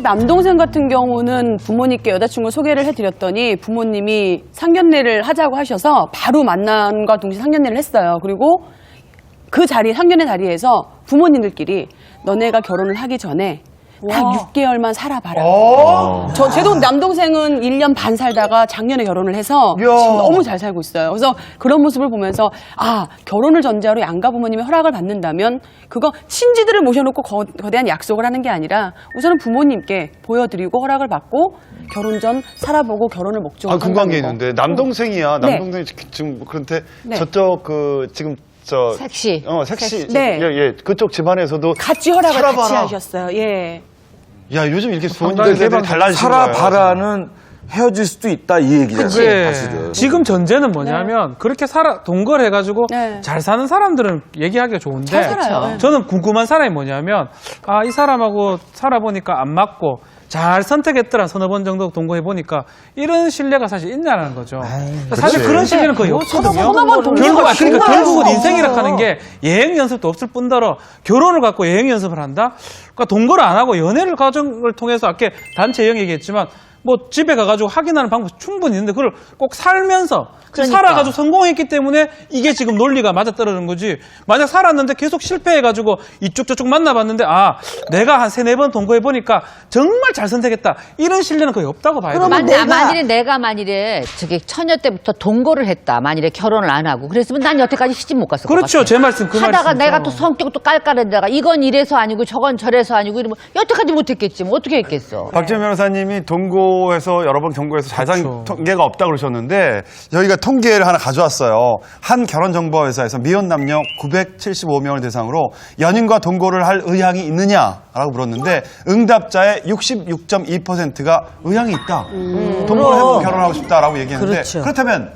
남동생 같은 경우는 부모님께 여자친구 소개를 해드렸더니 부모님이 상견례를 하자고 하셔서 바로 만남과 동시에 상견례를 했어요. 그리고 그 자리, 상견례 자리에서 부모님들끼리 너네가 결혼을 하기 전에 딱 6개월만 살아봐라. 제도 남동생은 1년 반 살다가 작년에 결혼을 해서 지금 너무 잘 살고 있어요. 그래서 그런 모습을 보면서 아, 결혼을 전제하로 양가 부모님의 허락을 받는다면 그거 친지들을 모셔놓고 거대한 약속을 하는 게 아니라 우선은 부모님께 보여드리고 허락을 받고 결혼 전 살아보고 결혼을 목적으로 그 관계 있는데 남동생이야. 남동생이 지금 그런데 저쪽 지금 색시. 색시. 네. 예. 그쪽 집안에서도 같이 허락을 살아봐라. 같이 하셨어요. 예. 야, 요즘 이렇게 부모님들 달라지신 거예요. 살아봐라는 헤어질 수도 있다 이 얘기잖아요. 사실은. 지금 전제는 뭐냐면 그렇게 동거를 해가지고 잘 사는 사람들은 얘기하기가 좋은데 잘 살아요. 저는 궁금한 사람이 뭐냐면 이 사람하고 살아보니까 안 맞고 잘 선택했더라 서너 번 정도 동거해보니까 이런 신뢰가 사실 있냐는 거죠. 사실 그런 신뢰는 거의 없거든요. 결국은 인생이라 하는 게 예행 연습도 없을 뿐더러 결혼을 갖고 예행 연습을 한다? 그러니까 동거를 안 하고 연애를 과정을 통해서 아까 단체 형 얘기했지만 뭐 집에 가가지고 확인하는 방법이 충분히 있는데 그걸 꼭 살면서 살아가지고 성공했기 때문에 이게 지금 논리가 맞아떨어지는 거지. 만약 살았는데 계속 실패해가지고 이쪽 저쪽 만나봤는데 내가 한 3-4번 동거해보니까 정말 잘 선택했다. 이런 신뢰는 거의 없다고 봐야 돼요. 만일에 저기 처녀 때부터 동거를 했다. 만일에 결혼을 안 하고 그랬으면 난 여태까지 시집 못 갔을 것 같아. 그렇죠. 제 말씀 그 말씀. 하다가 내가 또 성격도 깔깔한데다가 이건 이래서 아니고 저건 저래서 아니고 이러면 여태까지 못했겠지. 뭐 어떻게 했겠어. 박지원 변호사님이 동거에서 여러 번 경고해서 잘 산 통계가 없다고 그러셨는데 저희가 통계를 하나 가져왔어요. 한 결혼정보회사에서 미혼 남녀 975명을 대상으로 연인과 동거를 할 의향이 있느냐라고 물었는데 응답자의 66.2%가 의향이 있다. 동거를 해보고 결혼하고 싶다라고 얘기했는데 그렇다면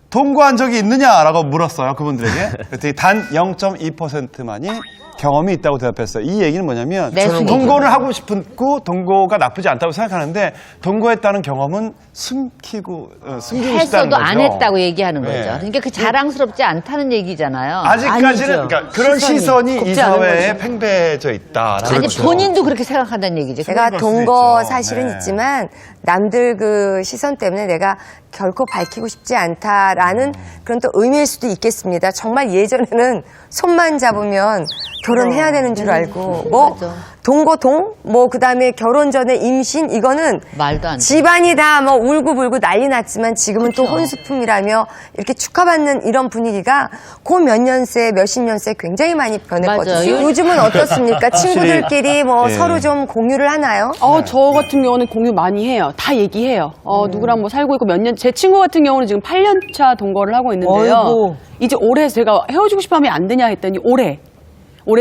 동거한 적이 있느냐라고 물었어요. 그분들에게. 그랬더니 단 0.2%만이 경험이 있다고 대답했어요. 이 얘기는 뭐냐면 동거를 하고 싶고 동거가 나쁘지 않다고 생각하는데 동거했다는 경험은 숨기고 싶다는 했어도 거죠. 안 했다고 얘기하는 거죠. 그러니까 그 자랑스럽지 않다는 얘기잖아요. 아직까지는 그러니까 그런 시선이 이 사회에 팽배해져 있다라는 아니 거죠. 본인도 그렇게 생각한다는 얘기죠. 제가 동거 사실은 있지만 남들 그 시선 때문에 내가 결코 밝히고 싶지 않다라는 그런 또 의미일 수도 있겠습니다. 정말 예전에는 손만 잡으면 결혼해야 되는 줄 알고 뭐 동거동 뭐 그다음에 결혼 전에 임신 이거는 말도 안 돼. 집안이 다 뭐 울고불고 난리 났지만 지금은 또 혼수품이라며 이렇게 축하받는 이런 분위기가 그 몇 년새 몇십 년새 굉장히 많이 변했거든요. 맞아요. 요즘은 어떻습니까? 친구들끼리 뭐 서로 좀 공유를 하나요? 저 같은 경우는 공유 많이 해요. 다 얘기해요. 누구랑 뭐 살고 있고 몇 년, 제 친구 같은 경우는 지금 8년 차 동거를 하고 있는데요. 어이구. 이제 올해 제가 헤어지고 싶어 하면 안 되냐 했더니 올해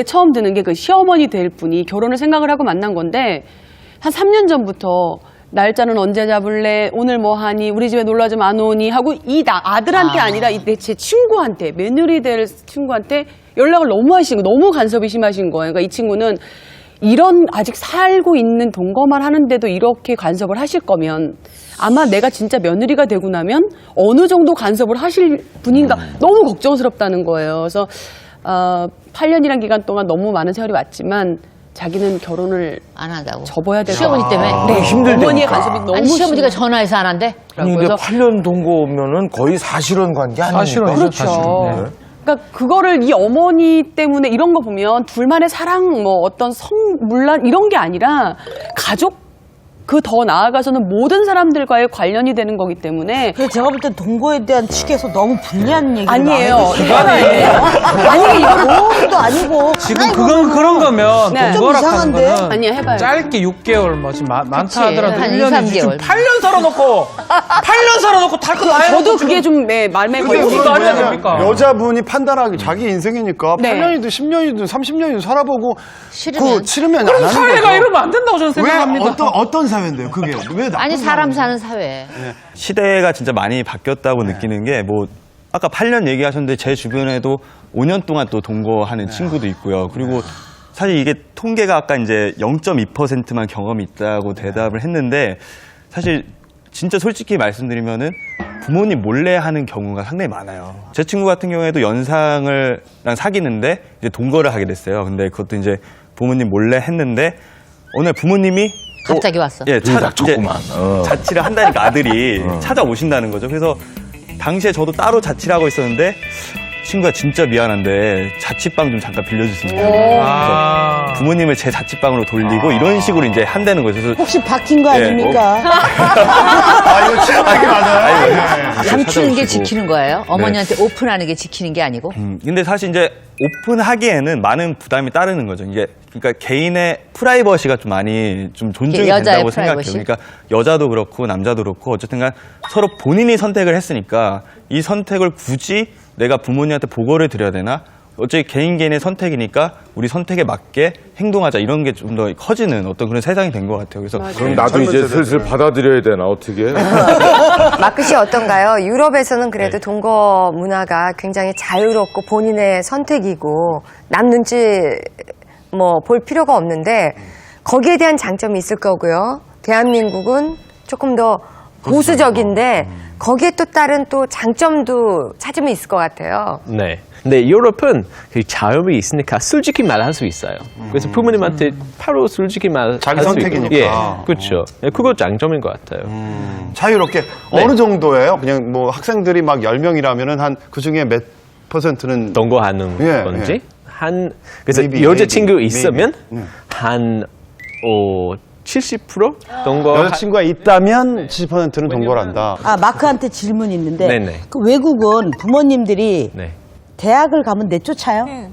처음 드는 게 그 시어머니 될 분이 결혼을 생각을 하고 만난 건데 한 3년 전부터 날짜는 언제 잡을래? 오늘 뭐 하니? 우리 집에 놀러 좀 안 오니? 하고 아들한테 아니라 제 친구한테, 며느리 될 친구한테 연락을 너무 하시고 너무 간섭이 심하신 거예요. 그러니까 이 친구는 이런 아직 살고 있는 동거만 하는데도 이렇게 간섭을 하실 거면 아마 내가 진짜 며느리가 되고 나면 어느 정도 간섭을 하실 분인가 너무 걱정스럽다는 거예요. 그래서 8년이란 기간 동안 너무 많은 세월이 왔지만 자기는 결혼을 안 한다고. 접어야 될 시어머니 것 때문에? 네, 힘들다니까. 어머니의 간섭이 너무 아니 시어머니가 심해요. 전화해서 안 한대? 아니, 근데 8년 동거면은 거의 사실혼 관계 아닙니까? 사실혼이죠, 그렇죠. 사실은. 네. 그러니까 그거를 이 어머니 때문에 이런 거 보면 둘만의 사랑, 뭐 어떤 성물란 이런 게 아니라 가족 그 더 나아가서는 모든 사람들과의 관련이 되는 거기 때문에 그래서 제가 볼 때 동거에 대한 측에서 너무 불리한 얘기를 아니에요. 아니 이거는 동거도 아니고 지금 그런 거면 네. 동거라 좀 하는 이상한데? 거는 아니요, 해봐요. 짧게 6개월 뭐 지금 많다 그치. 하더라도 한 1년이지 2-3 지금 개월. 8년 살아놓고 8년 살아놓고 달고 나야 저도 그게 좀 말매 그게 걸리고 그거 아니야 됩니까? 여자분이 판단하기 자기 인생이니까 네. 8년이든 10년이든 30년이든 살아보고 싫으면. 싫으면 안 그럼 하는 사회가 거죠. 이러면 안 된다고 저는 왜 생각합니다. 어떤 사회인데요? 그게 왜 나쁜 아니 사람 사회인데요? 사는 사회. 시대가 진짜 많이 바뀌었다고 느끼는 게 뭐 아까 8년 얘기하셨는데 제 주변에도 5년 동안 또 동거하는 친구도 있고요. 그리고 사실 이게 통계가 아까 이제 0.2%만 경험이 있다고 대답을 했는데 사실 진짜 솔직히 말씀드리면은 부모님 몰래 하는 경우가 상당히 많아요. 제 친구 같은 경우에도 연상을 사귀는데 이제 동거를 하게 됐어요. 근데 그것도 이제 부모님 몰래 했는데 어느 날 부모님이 갑자기 왔어. 예, 이제 닥쳤구만. 자취를 한다니까 아들이 찾아오신다는 거죠. 그래서 당시에 저도 따로 자취를 하고 있었는데 친구가 진짜 미안한데 자취방 좀 잠깐 빌려줄 수 있냐고. 그래서 부모님을 제 자취방으로 돌리고 이런 식으로 이제 한다는 거죠. 그래서 혹시 박힌 거 예, 아닙니까? 이거 친구에게 맞아요. 감추는 게 찾아오시고. 지키는 거예요? 어머니한테 오픈하는 게 지키는 게 아니고? 근데 사실 이제 오픈하기에는 많은 부담이 따르는 거죠. 이게 그러니까 개인의 프라이버시가 좀 많이 좀 존중이 여자의 된다고 생각해요. 프라이버시? 그러니까 여자도 그렇고 남자도 그렇고 어쨌든간 서로 본인이 선택을 했으니까 이 선택을 굳이 내가 부모님한테 보고를 드려야 되나? 어차피 개인의 선택이니까 우리 선택에 맞게 행동하자 이런 게 좀 더 커지는 어떤 그런 세상이 된 것 같아요. 그래서 그럼 나도 이제 슬슬 받아들여야 되나 어떻게? 마크 씨 어떤가요? 유럽에서는 그래도 동거 문화가 굉장히 자유롭고 본인의 선택이고 남 눈치 뭐 볼 필요가 없는데 거기에 대한 장점이 있을 거고요. 대한민국은 조금 더 보수적인데 거기에 또 다른 또 장점도 찾으면 있을 것 같아요. 네. 근데 유럽은 그 자유이 있으니까 솔직히 말할 수 있어요. 그래서 부모님한테 바로 솔직히 말할 자기 수 선택이니까. 있고. 예, 그렇죠. 그거 장점인 것 같아요. 자유롭게 네. 어느 정도예요? 그냥 뭐 학생들이 막 10명이라면은 한 그 중에 몇 %는 동거하는 예, 건지 예. 그래서 Maybe, 여자친구 maybe, 있으면 maybe. 한 70% 동거 여자친구가 있다면 70%는 동거를 한다. 아, 마크한테 질문이 있는데 네네. 그 외국은 부모님들이 네. 대학을 가면 내쫓아요? 쫓아요? 예.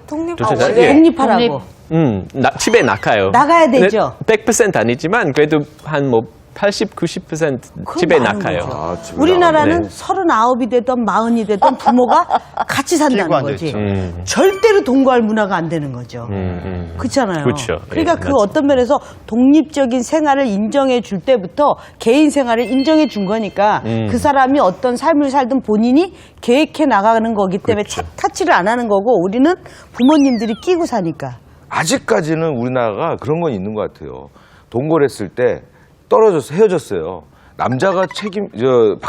독립하라고. 집에 나가요. 나가야 되죠? 100% 아니지만 그래도 한 뭐 80, 90% 집에 많은 나가요. 거죠. 우리나라는 네. 39이 되든 40이 되든 부모가 같이 산다는 끼고 거지. 앉아있죠. 절대로 동거할 문화가 안 되는 거죠. 그렇잖아요. 그렇죠. 그러니까 예, 그 맞죠. 어떤 면에서 독립적인 생활을 인정해 줄 때부터 개인 생활을 인정해 준 거니까 그 사람이 어떤 삶을 살든 본인이 계획해 나가는 거기 때문에 타치를 안 하는 거고 우리는 부모님들이 끼고 사니까. 아직까지는 우리나라가 그런 건 있는 것 같아요. 동거를 했을 때 떨어져서 헤어졌어요. 남자가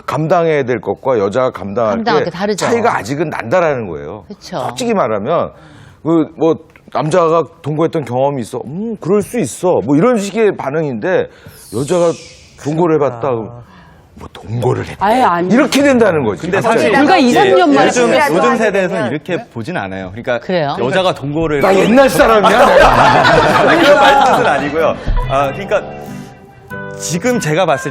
감당해야 될 것과 여자가 감당할 감당할 게 게 다르죠. 차이가 아직은 난다라는 거예요. 그쵸. 솔직히 말하면 뭐 남자가 동거했던 경험이 있어, 그럴 수 있어, 뭐 이런 식의 반응인데 여자가 동거를 해봤다, 뭐 동거를 했다, 아예 안. 이렇게 된다는 거지. 근데 갑자기. 사실 불과 2, 3년 만에 요즘 동거라도 하게 세대에서는 되면. 이렇게 보진 않아요. 그러니까 그래요? 여자가 동거를 나 옛날 사람이야. 내가. 그런 말씀은 아니고요. 그러니까 지금 제가 봤을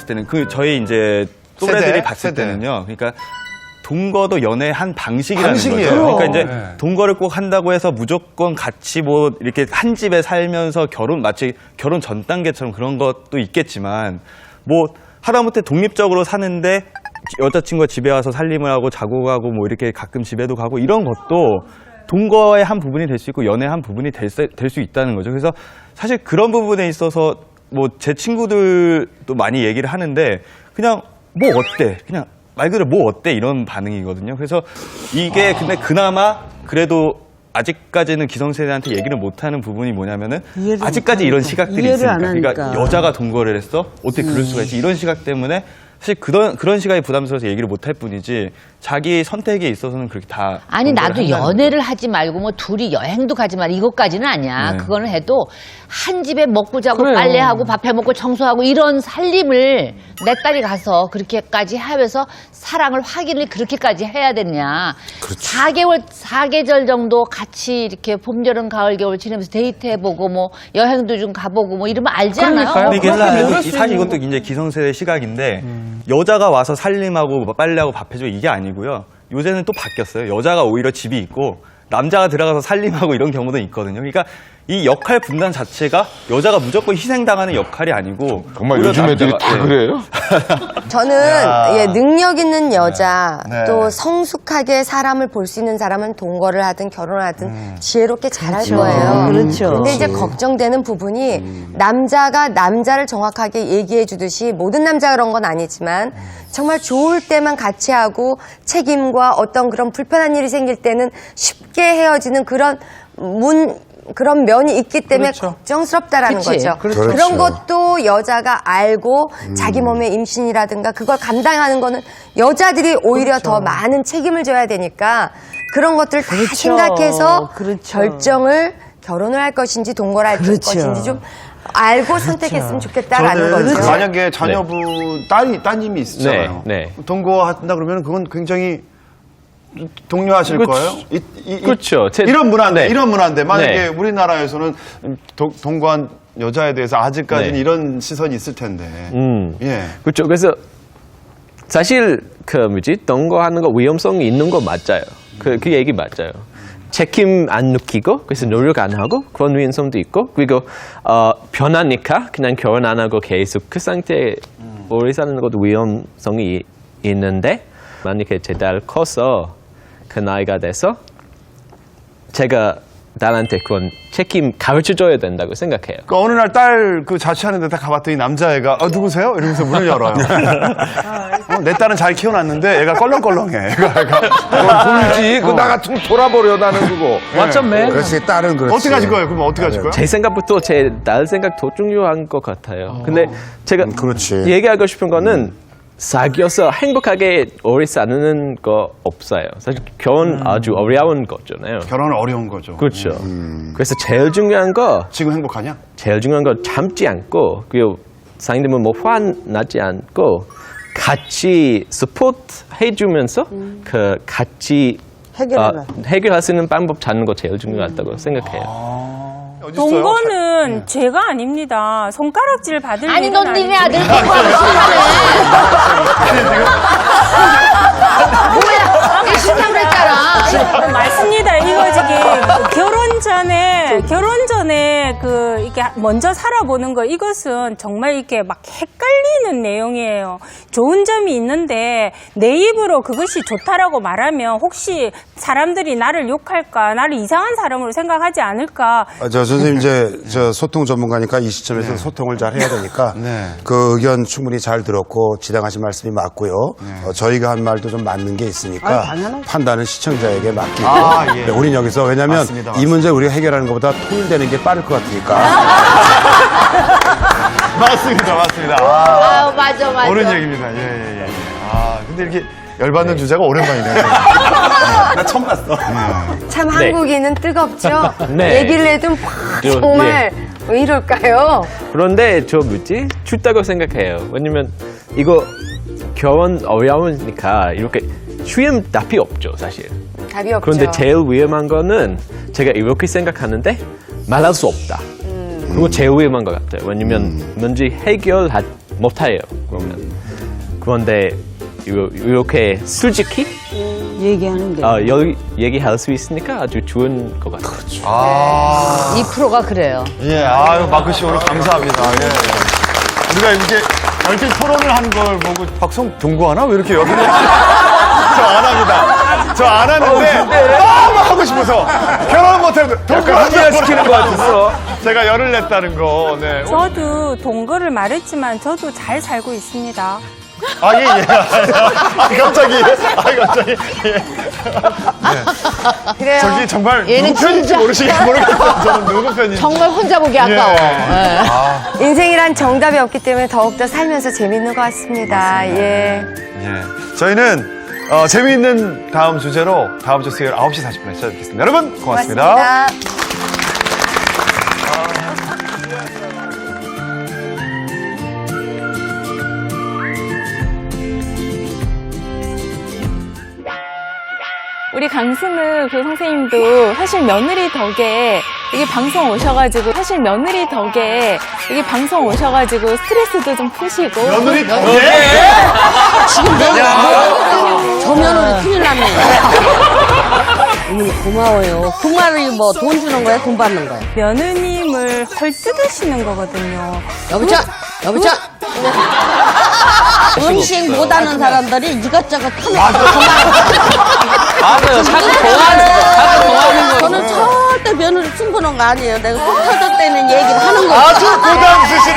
때는 그 저희 이제 또래들이 세대? 봤을 세대. 때는요. 그러니까 동거도 연애의 한 방식이라는 방식이에요. 거죠. 그러니까 이제 네. 동거를 꼭 한다고 해서 무조건 같이 뭐 이렇게 한 집에 살면서 마치 결혼 전 단계처럼 그런 것도 있겠지만 뭐 하다못해 독립적으로 사는데 여자친구가 집에 와서 살림을 하고 자고 가고 뭐 이렇게 가끔 집에도 가고 이런 것도 동거의 한 부분이 될 수 있고 연애의 한 부분이 될 수 있다는 거죠. 그래서 사실 그런 부분에 있어서 뭐 제 친구들도 많이 얘기를 하는데 그냥 뭐 어때? 그냥 말 그대로 뭐 어때? 이런 반응이거든요. 그래서 이게 근데 그나마 그래도 아직까지는 기성세대한테 얘기를 못하는 부분이 뭐냐면은 이해를 아직까지 이런 못하니까. 시각들이 이해를 있으니까. 안 하니까. 그러니까 여자가 동거를 했어? 어떻게 그럴 수가 있지? 이런 시각 때문에 사실 그런 시각이 부담스러워서 얘기를 못할 뿐이지 자기 선택에 있어서는 그렇게 다 아니 동거를 나도 한다는 연애를 하지 말고 뭐 둘이 여행도 가지 말 이것까지는 아니야. 네. 그거는 해도 한 집에 먹고 자고 그래요. 빨래하고 밥 해 먹고 청소하고 이런 살림을 내 딸이 가서 그렇게까지 하면서 사랑을 확인을 그렇게까지 해야 되냐. 4계절 정도 같이 이렇게 봄, 여름, 가을, 겨울 지내면서 데이트해보고 뭐 여행도 좀 가보고 뭐 이러면 알지 않아요? 그러니까요. 근데 이게 그렇게 사실, 모를 수 사실 있는 이것도 이제 기성세대 시각인데 여자가 와서 살림하고 뭐 빨래하고 밥 해줘 이게 아니고요. 요새는 또 바뀌었어요. 여자가 오히려 집이 있고 남자가 들어가서 살림하고 이런 경우도 있거든요. 그러니까 이 역할 분담 자체가 여자가 무조건 희생당하는 역할이 아니고 정말 오히려 요즘 애들이 남자가- 다 예. 그래요? 저는 능력 있는 여자 네. 또 성숙하게 사람을 볼 수 있는 사람은 동거를 하든 결혼을 하든 지혜롭게 잘할 거예요. 그렇죠. 근데 이제 걱정되는 부분이 남자가 남자를 정확하게 얘기해 주듯이 모든 남자가 그런 건 아니지만 정말 좋을 때만 같이 하고 책임과 어떤 그런 불편한 일이 생길 때는 쉽게 헤어지는 그런 면이 있기 때문에 그렇죠. 걱정스럽다라는 그치. 거죠. 그렇죠. 그런 것도 여자가 알고 자기 몸의 임신이라든가 그걸 감당하는 거는 여자들이 오히려 더 많은 책임을 져야 되니까 그런 것들 다 생각해서 그렇죠. 결정을 결혼을 할 것인지 동거를 할 그렇죠. 것인지 좀 알고 선택했으면 좋겠다라는 저는 거죠. 만약에 자녀분 따님이 있잖아요. 네, 네. 동거한다 그러면 그건 굉장히 독려하실 그렇죠. 거예요? 그렇죠. 이런 문화인데, 네. 이런 문화인데 만약에 네. 우리나라에서는 동거한 여자에 대해서 아직까지는 네. 이런 시선이 있을 텐데. 예. 그렇죠. 그래서 사실 동거하는 거 위험성이 있는 거 맞아요. 그 얘기 맞아요. 책임 안 느끼고 그래서 노력 안 하고 그런 위험성도 있고 그리고 변하니까 그냥 결혼 안 하고 계속 그 상태에 오래 사는 것도 위험성이 있는데 만약에 제 딸 커서 그 나이가 돼서 제가 딸한테 그런 책임 가르쳐줘야 된다고 생각해요. 그 어느 날 딸 그 자취하는 데다 가봤더니 남자애가 누구세요? 이러면서 문을 열어요. 내 딸은 잘 키워놨는데 얘가 껄렁껄렁해. 돌지. 그거 나 같으면 돌아버려, 나는 그거. 완전 맨. 그렇지, 딸은 그렇지. 어떻게 하실 거예요? 그럼 어떻게 하실 거예요? 제 생각부터 제 딸 생각 더 중요한 것 같아요. 근데 제가 그렇지. 얘기하고 싶은 거는 사귀어서 행복하게 오래 사는 거 없어요. 사실 결혼 아주 어려운 거잖아요. 결혼은 어려운 거죠. 그렇죠. 그래서 제일 중요한 거 지금 행복하냐? 참지 않고 그리고 상대면 뭐 화나지 않고 같이 서포트 해주면서 그 같이 해결할 수 있는 방법 찾는 거 제일 중요하다고 생각해요. 동거는 죄가 아닙니다. 손가락질 받을 아니, 일은 넌 니네 아니죠. 아들 공부하고 싫다네. 뭐야? 내 싫다고 그랬잖아. 맞습니다. 이거 결혼 전에 이렇게 먼저 살아보는 거, 이것은 정말 이렇게 막 헷갈리는 내용이에요. 좋은 점이 있는데 내 입으로 그것이 좋다라고 말하면 혹시 사람들이 나를 욕할까, 나를 이상한 사람으로 생각하지 않을까. 선생님 저 소통 전문가니까 이 시점에서 소통을 잘 해야 되니까 네. 그 의견 충분히 잘 들었고 지당하신 말씀이 맞고요. 저희가 한 말도 좀 맞는 게 있으니까 판단은 시청자에게 맡기고 예. 우린 여기서 왜냐하면 맞습니다, 이 문제 우리가 해결하는 것보다 통일되는 게 빠를 것 같으니까 맞습니다. 맞아. 옳은 얘기입니다. 예. 근데 이렇게 열받는 주제가 오랜만이네요. 나 처음 봤어. 참 네. 한국인은 뜨겁죠. 네. 얘기를 해도 막 정말 왜 이럴까요? 그런데 춥다고 생각해요. 왜냐면 이거 결혼 어려우니까 이렇게 쉬운 답이 없죠, 사실. 답이 없죠. 그런데 제일 위험한 거는 제가 이렇게 생각하는데 말할 수 없다. 그거 제일 위험한 것 같아요. 왜냐면 뭔지 해결 못해요. 그런데 이렇게 솔직히 얘기하는 게. 얘기할 수 있으니까 아주 좋은 것 같아요. 그렇죠. 2%가 그래요. 예, 마크 씨 오늘 감사합니다. 예. 우리가 이렇게 이렇게 토론을 한 걸 보고 박성 동거하나? 왜 이렇게 여기는? 저 안 합니다. 저 안 하는데 너무 하고 싶어서 결혼 못해도 동거하자 시키는 거 같았어. 제가 열을 냈다는 거. 네. 저도 동거를 말했지만 저도 잘 살고 있습니다. 예. 갑자기. 예. 그래요. 저기 정말 얘는 누구 편인지 진짜- 모르겠어요. 저는 누구 편인지. 정말 혼자 보기 아까워. 예. 인생이란 정답이 없기 때문에 더욱더 살면서 재밌는 것 같습니다. 예. 예. 저희는 재미있는 다음 주제로 다음 주 수요일 9시 40분에 찾아뵙겠습니다. 여러분 고맙습니다. 고맙습니다. 우리 강승우 그 선생님도 사실 며느리 덕에 이게 방송 오셔가지고 스트레스도 좀 푸시고 며느리 덕에? 지금 저 며느리 큰일 났네. 어머니 고마워요. 그 말이 뭐 돈 주는 거야? 돈 받는 거야? 며느님을 헐뜯으시는 거거든요. 여보자. 음식 못하는 사람들이 이것저것 맞아요. 자꾸 동하는 거. 저는 절대 며느리 충분한 거 아니에요. 내가 속 터졌다는 얘기를 하는 거예요. 아주 고담 수시네.